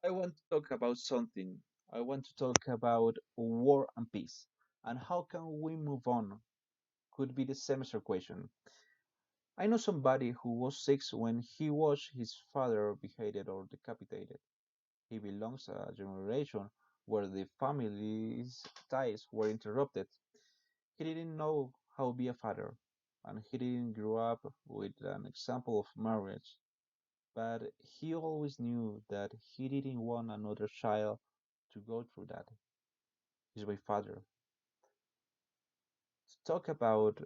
I want to talk about something. I want to talk about war and peace. And how can we move on? Could be the semester question. I know somebody who was 6 when he watched his father beheaded or decapitated. He belongs to a generation where the family's ties were interrupted. He didn't know how to be a father, and he didn't grow up with an example of marriage. But he always knew that he didn't want another child to go through that. He's my father. To talk about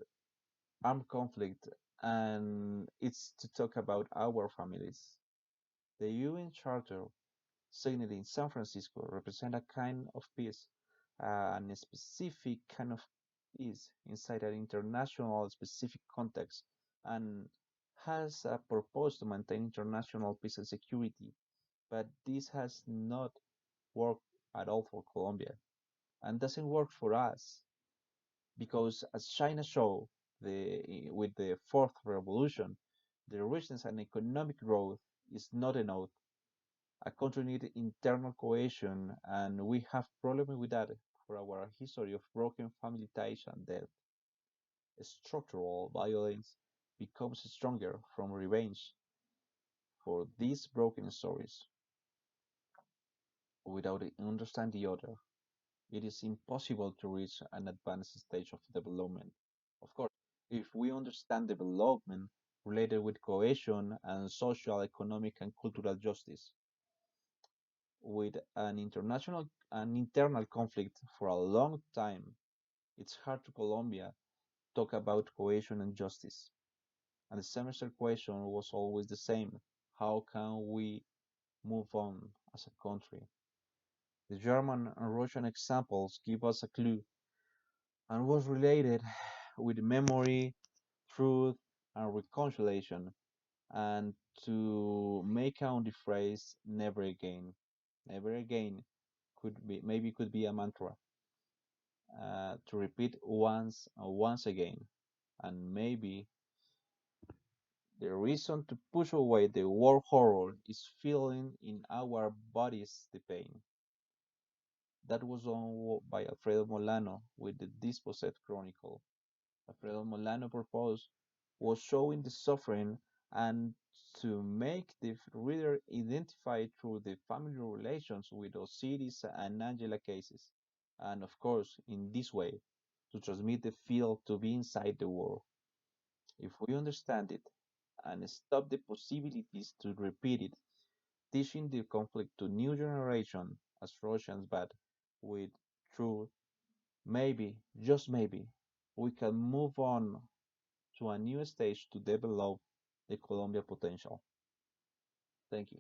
armed conflict, and it's to talk about our families. The UN Charter signed in San Francisco represent a kind of peace, and a specific kind of peace inside an international specific context, and has a purpose to maintain international peace and security. But this has not worked at all for Colombia, and doesn't work for us because, as China showed with the fourth revolution, the richness and economic growth is not enough. A country needs internal cohesion, and we have problems with that for our history of broken family ties and death. Structural violence becomes stronger from revenge for these broken stories. Without understanding the other, it is impossible to reach an advanced stage of development. Of course, if we understand development related with cohesion and social, economic, and cultural justice, with an internal conflict for a long time, it's hard to Colombia talk about cohesion and justice. And the semester question was always the same. How can we move on as a country? The German and Russian examples give us a clue and was related with memory, truth, and reconciliation, and to make out the phrase "never again." Never again could be a mantra to repeat once and once again, and maybe the reason to push away the war horror is feeling in our bodies the pain. That was done by Alfredo Molano with the Dispossessed Chronicle. Alfredo Molano's purpose was showing the suffering and to make the reader identify through the family relations with Osiris and Angela cases, and of course, in this way, to transmit the feel to be inside the war. If we understand it and stop the possibilities to repeat it, teaching the conflict to new generation as Russians, but with truth, maybe, just maybe, we can move on to a new stage to develop the Colombia potential. Thank you.